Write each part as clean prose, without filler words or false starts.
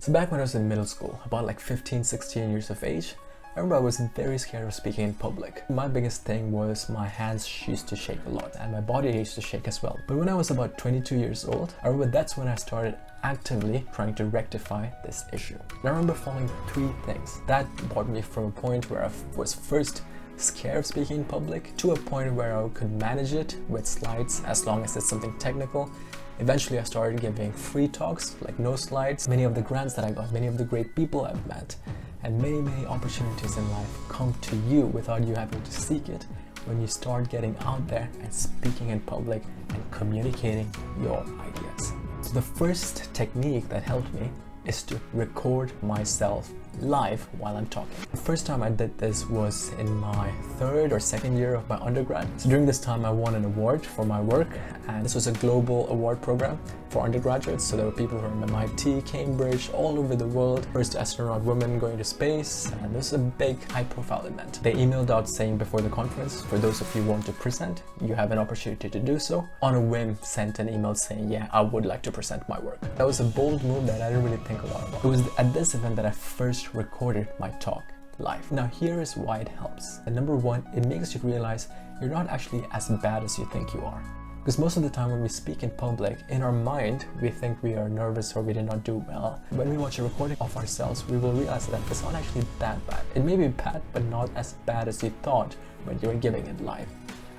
So back when I was in middle school, about like 15, 16 years of age, I remember I was very scared of speaking in public. My biggest thing was my hands used to shake a lot and my body used to shake as well. But when I was about 22 years old, I remember that's when I started actively trying to rectify this issue. And I remember following 3 things. That brought me from a point where I was first scared of speaking in public to a point where I could manage it with slides as long as it's something technical. Eventually I started giving free talks, like no slides. Many of the grants that I got, many of the great people I've met, and many opportunities in life come to you without you having to seek it when you start getting out there and speaking in public and communicating your ideas. So the first technique that helped me is to record myself live while I'm talking. The first time I did this was in my 3rd or 2nd year of my undergrad. So during this time I won an award for my work, and this was a global award program for undergraduates. So there were people from MIT, Cambridge, all over the world. First astronaut woman going to space, and this is a big high-profile event. They emailed out saying before the conference, for those of you who want to present, you have an opportunity to do so. On a whim, sent an email saying, yeah, I would like to present my work. That was a bold move that I didn't really think a lot about. It was at this event that I first recorded my talk live. Now here is why it helps. And number 1, it makes you realize you're not actually as bad as you think you are. Because most of the time when we speak in public, in our mind, we think we are nervous or we did not do well. When we watch a recording of ourselves, we will realize that it's not actually that bad. It may be bad, but not as bad as you thought when you were giving it live.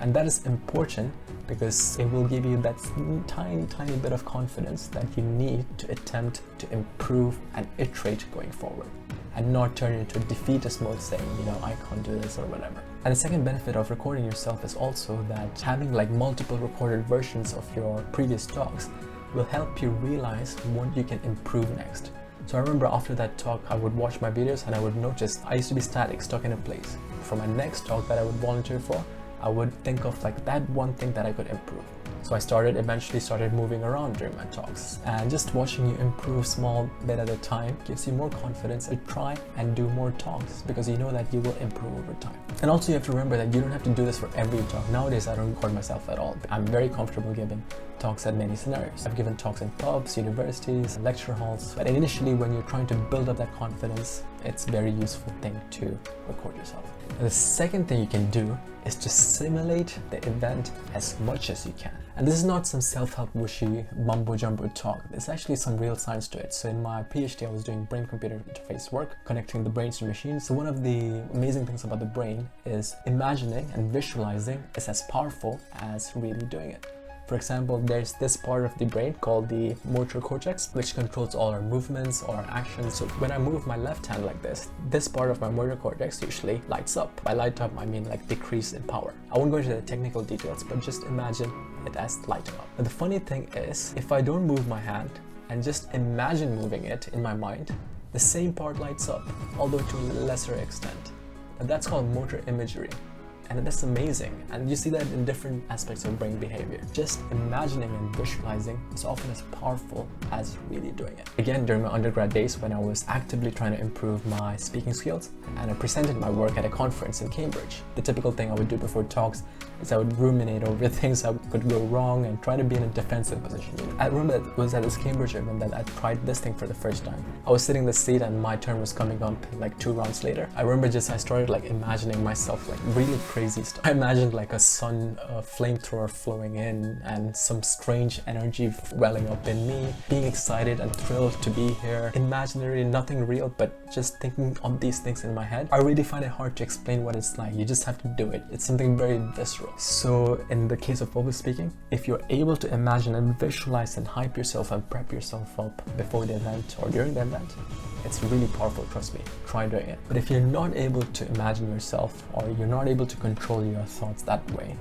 And that is important because it will give you that tiny bit of confidence that you need to attempt to improve and iterate going forward, and not turn into defeatist mode saying, you know, I can't do this or whatever. And the second benefit of recording yourself is also that having like multiple recorded versions of your previous talks will help you realize what you can improve next. So I remember after that talk, I would watch my videos and I would notice I used to be static, stuck in a place. For my next talk that I would volunteer for, I would think of like that one thing that I could improve. So I eventually started moving around during my talks, and just watching you improve small bit at a time gives you more confidence to try and do more talks, because you know that you will improve over time. And also you have to remember that you don't have to do this for every talk. Nowadays I don't record myself at all. I'm very comfortable giving talks at many scenarios. I've given talks in pubs, universities, lecture halls, but initially when you're trying to build up that confidence, it's a very useful thing to record yourself. And the second thing you can do is to simulate the event as much as you can. And this is not some self-help wishy mumbo jumbo talk. There's actually some real science to it. So in my PhD, I was doing brain-computer interface work, connecting the brains to machines. So one of the amazing things about the brain is imagining and visualizing is as powerful as really doing it. For example, there's this part of the brain called the motor cortex, which controls all our movements or our actions. So when I move my left hand like this part of my motor cortex usually lights up. By light up, I mean like decrease in power. I won't go into the technical details, but just imagine it as lighting up. But the funny thing is, if I don't move my hand and just imagine moving it in my mind, the same part lights up, although to a lesser extent. And that's called motor imagery. And that's amazing, and you see that in different aspects of brain behavior. Just imagining and visualizing is often as powerful as really doing it. Again, during my undergrad days when I was actively trying to improve my speaking skills, and I presented my work at a conference in Cambridge, the typical thing I would do before talks is I would ruminate over things that could go wrong and try to be in a defensive position. I remember it was at this Cambridge event that I tried this thing for the first time. I was sitting in the seat and my turn was coming up like 2 rounds later. I remember I started like imagining myself like really crazy stuff. I imagined like a sun flamethrower flowing in and some strange energy welling up in me, being excited and thrilled to be here. Imaginary, nothing real, but just thinking of these things in my head. I really find it hard to explain what it's like. You just have to do it. It's something very visceral. So in the case of public speaking, if you're able to imagine and visualize and hype yourself and prep yourself up before the event or during the event, it's really powerful, trust me. Try doing it. But if you're not able to imagine yourself or you're not able to control your thoughts that way,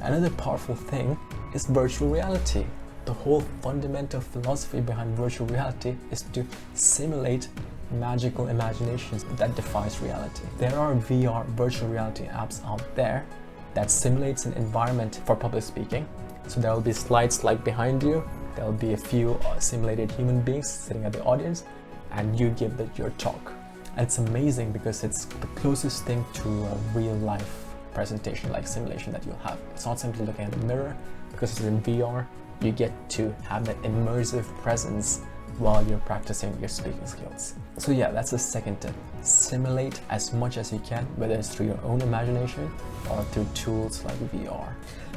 another powerful thing is virtual reality. The whole fundamental philosophy behind virtual reality is to simulate magical imaginations that defies reality. There are VR, virtual reality apps out there that simulates an environment for public speaking. So there will be slides like behind you, there will be a few simulated human beings sitting at the audience, and you give your talk. And it's amazing because it's the closest thing to a real life presentation, like simulation, that you'll have. It's not simply looking at a mirror, because it's in VR. You get to have that immersive presence while you're practicing your speaking skills. So yeah, that's the second tip. Simulate as much as you can, whether it's through your own imagination or through tools like VR.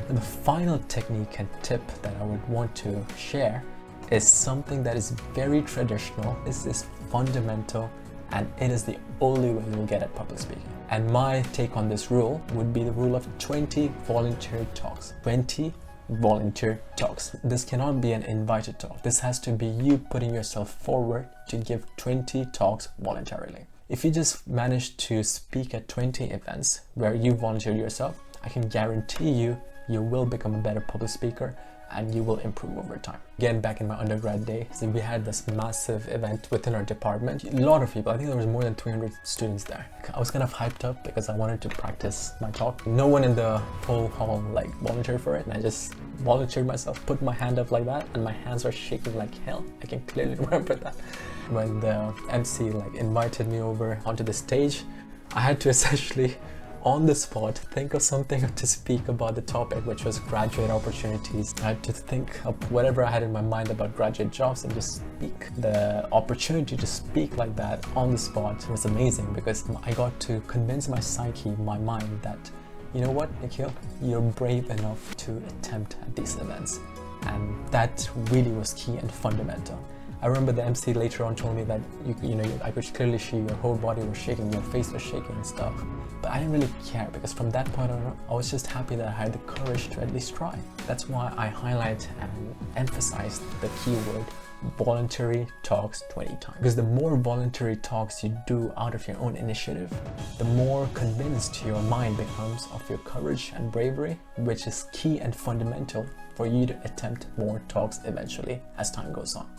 And the final technique and tip that I would want to share is something that is very traditional. This is fundamental, and it is the only way you'll get at public speaking. And my take on this rule would be the rule of 20 volunteer talks. 20 volunteer talks. This cannot be an invited talk. This has to be you putting yourself forward to give 20 talks voluntarily. If you just manage to speak at 20 events where you volunteer yourself, I can guarantee you will become a better public speaker and you will improve over time. Again, back in my undergrad days, we had this massive event within our department. A lot of people, I think there was more than 300 students there. I was kind of hyped up because I wanted to practice my talk. No one in the whole hall like volunteered for it, and I just volunteered myself, put my hand up like that, and my hands were shaking like hell. I can clearly remember that. When the MC like invited me over onto the stage, I had to essentially on the spot think of something to speak about the topic, which was graduate opportunities. I had to think of whatever I had in my mind about graduate jobs and just speak. The opportunity to speak like that on the spot was amazing because I got to convince my psyche, my mind, that you know what, Nikhil, you're brave enough to attempt at these events. And that really was key and fundamental. I remember the MC later on told me that I could clearly see your whole body was shaking, your face was shaking and stuff. But I didn't really care because from that point on, I was just happy that I had the courage to at least try. That's why I highlight and emphasize the keyword voluntary talks 20 times. Because the more voluntary talks you do out of your own initiative, the more convinced your mind becomes of your courage and bravery, which is key and fundamental for you to attempt more talks eventually as time goes on.